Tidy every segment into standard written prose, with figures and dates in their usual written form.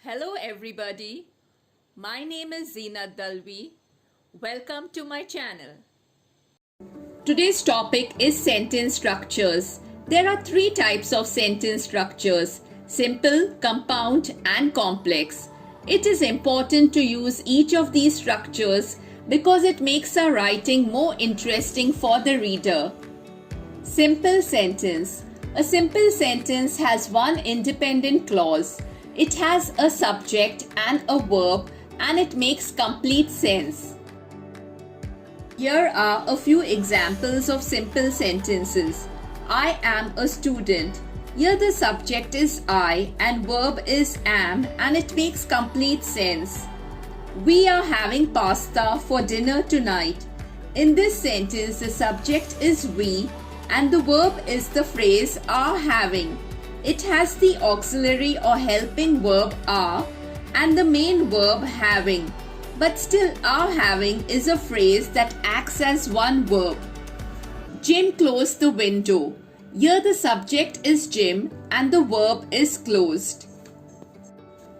Hello everybody, my name is Zeenatdalvi. Welcome to my channel. Today's topic is sentence structures. There are three types of sentence structures: simple, compound and complex. It is important to use each of these structures because it makes our writing more interesting for the reader. Simple sentence. A simple sentence has one independent clause. It has a subject and a verb and it makes complete sense. Here are a few examples of simple sentences. I am a student. Here the subject is I and verb is am and it makes complete sense. We are having pasta for dinner tonight. In this sentence the subject is we and the verb is the phrase are having. It has the auxiliary or helping verb are and the main verb having. But still are having is a phrase that acts as one verb. Jim closed the window. Here the subject is Jim and the verb is closed.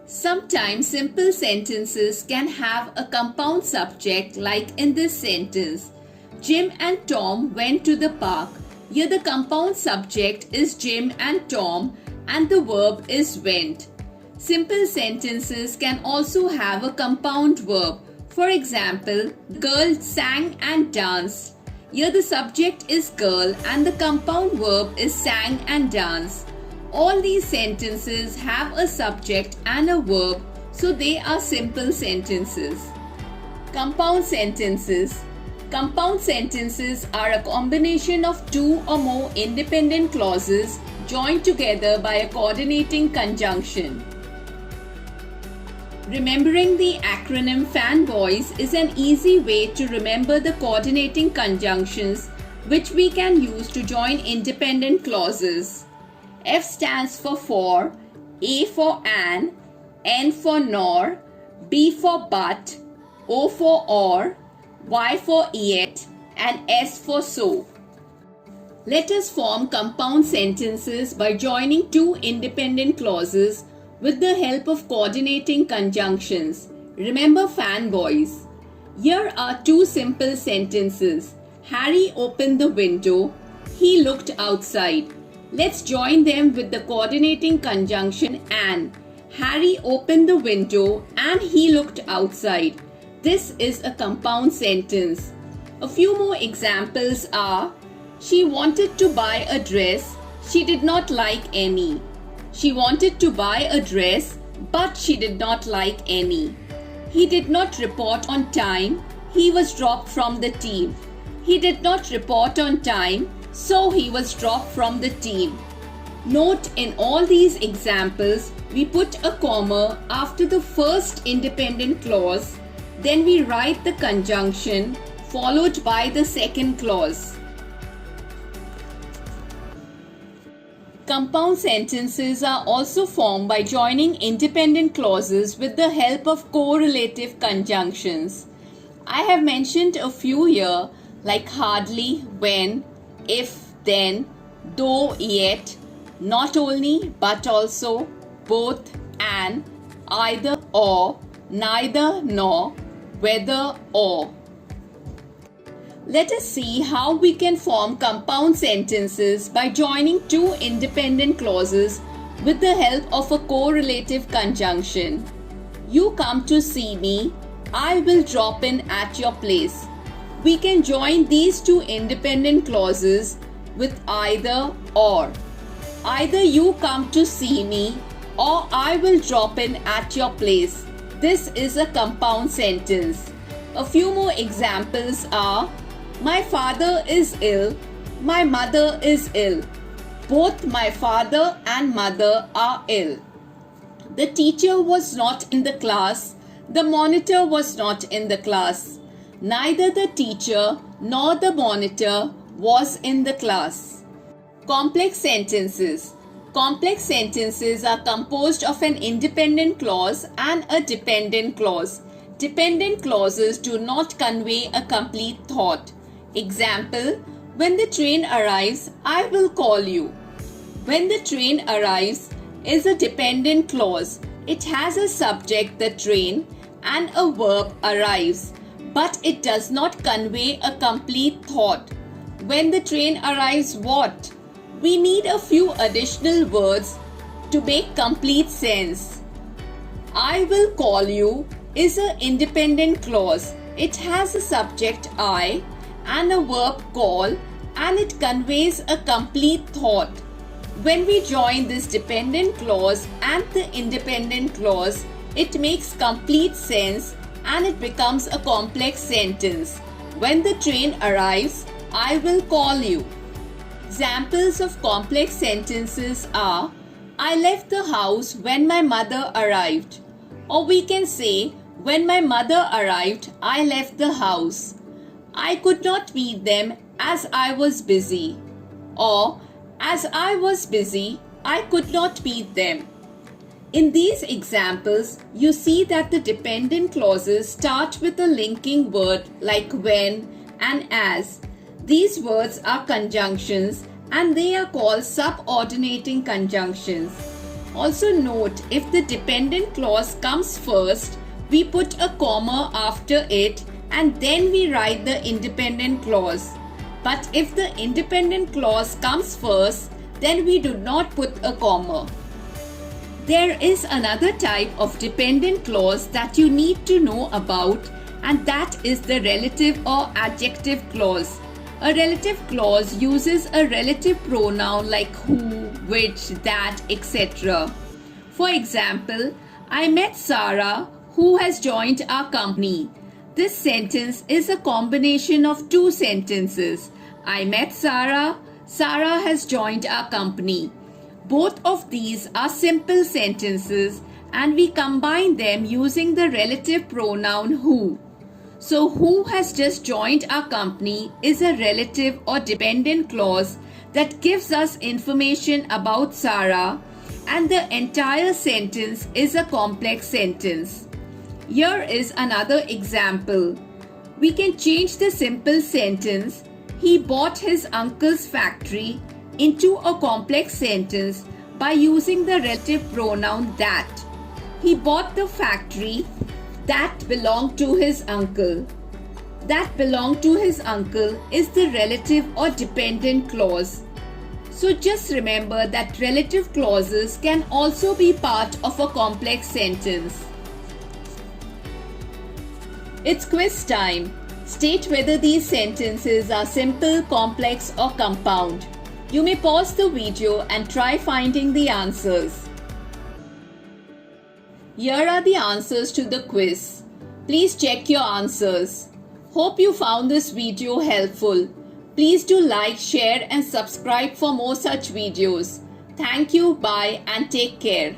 Sometimes simple sentences can have a compound subject like in this sentence. Jim and Tom went to the park. Here the compound subject is Jim and Tom and the verb is went. Simple sentences can also have a compound verb. For example, girl sang and danced. Here the subject is girl and the compound verb is sang and danced. All these sentences have a subject and a verb, so they are simple sentences. Compound sentences. Compound sentences are a combination of two or more independent clauses joined together by a coordinating conjunction. Remembering the acronym FANBOYS is an easy way to remember the coordinating conjunctions which we can use to join independent clauses. F stands for, A for an, N for nor, B for but, O for or, Y for yet and S for so. Let us form compound sentences by joining two independent clauses with the help of coordinating conjunctions. Remember FANBOYS. Here are two simple sentences. Harry opened the window. He looked outside. Let's join them with the coordinating conjunction and. Harry opened the window and he looked outside. This is a compound sentence. A few more examples are: she wanted to buy a dress. She did not like any. She wanted to buy a dress, but she did not like any. He did not report on time. He was dropped from the team. He did not report on time, so he was dropped from the team. Note, in all these examples, we put a comma after the first independent clause. Then we write the conjunction followed by the second clause. Compound sentences are also formed by joining independent clauses with the help of correlative conjunctions. I have mentioned a few here like hardly, when, if, then, though, yet, not only but also, both, and, either or, neither nor, whether or. Let us see how we can form compound sentences by joining two independent clauses with the help of a correlative conjunction. You come to see me, I will drop in at your place. We can join these two independent clauses with either or. Either you come to see me or I will drop in at your place. This is a compound sentence. A few more examples are: my father is ill, my mother is ill. Both my father and mother are ill. The teacher was not in the class, the monitor was not in the class. Neither the teacher nor the monitor was in the class. Complex sentences. Complex sentences are composed of an independent clause and a dependent clause. Dependent clauses do not convey a complete thought. Example: when the train arrives, I will call you. When the train arrives is a dependent clause. It has a subject, the train, and a verb, arrives, but it does not convey a complete thought. When the train arrives, what? We need a few additional words to make complete sense. I will call you is an independent clause. It has a subject I and a verb call, and it conveys a complete thought. When we join this dependent clause and the independent clause, it makes complete sense and it becomes a complex sentence. When the train arrives, I will call you. Examples of complex sentences are, I left the house when my mother arrived. Or we can say, when my mother arrived, I left the house. I could not meet them as I was busy. Or, as I was busy, I could not meet them. In these examples, you see that the dependent clauses start with a linking word like when and as. These words are conjunctions and they are called subordinating conjunctions. Also note, if the dependent clause comes first, we put a comma after it and then we write the independent clause. But if the independent clause comes first, then we do not put a comma. There is another type of dependent clause that you need to know about, and that is the relative or adjective clause. A relative clause uses a relative pronoun like who, which, that, etc. For example, I met Sarah, who has joined our company. This sentence is a combination of two sentences. I met Sarah, Sarah has joined our company. Both of these are simple sentences and we combine them using the relative pronoun who. So who has just joined our company is a relative or dependent clause that gives us information about Sarah, and the entire sentence is a complex sentence. Here is another example. We can change the simple sentence, he bought his uncle's factory, into a complex sentence by using the relative pronoun that. He bought the factory that belonged to his uncle. That belonged to his uncle is the relative or dependent clause. So just remember that relative clauses can also be part of a complex sentence. It's quiz time. State whether these sentences are simple, complex or compound. You may pause the video and try finding the answers. Here are the answers to the quiz. Please check your answers. Hope you found this video helpful. Please do like, share and subscribe for more such videos. Thank you, bye and take care.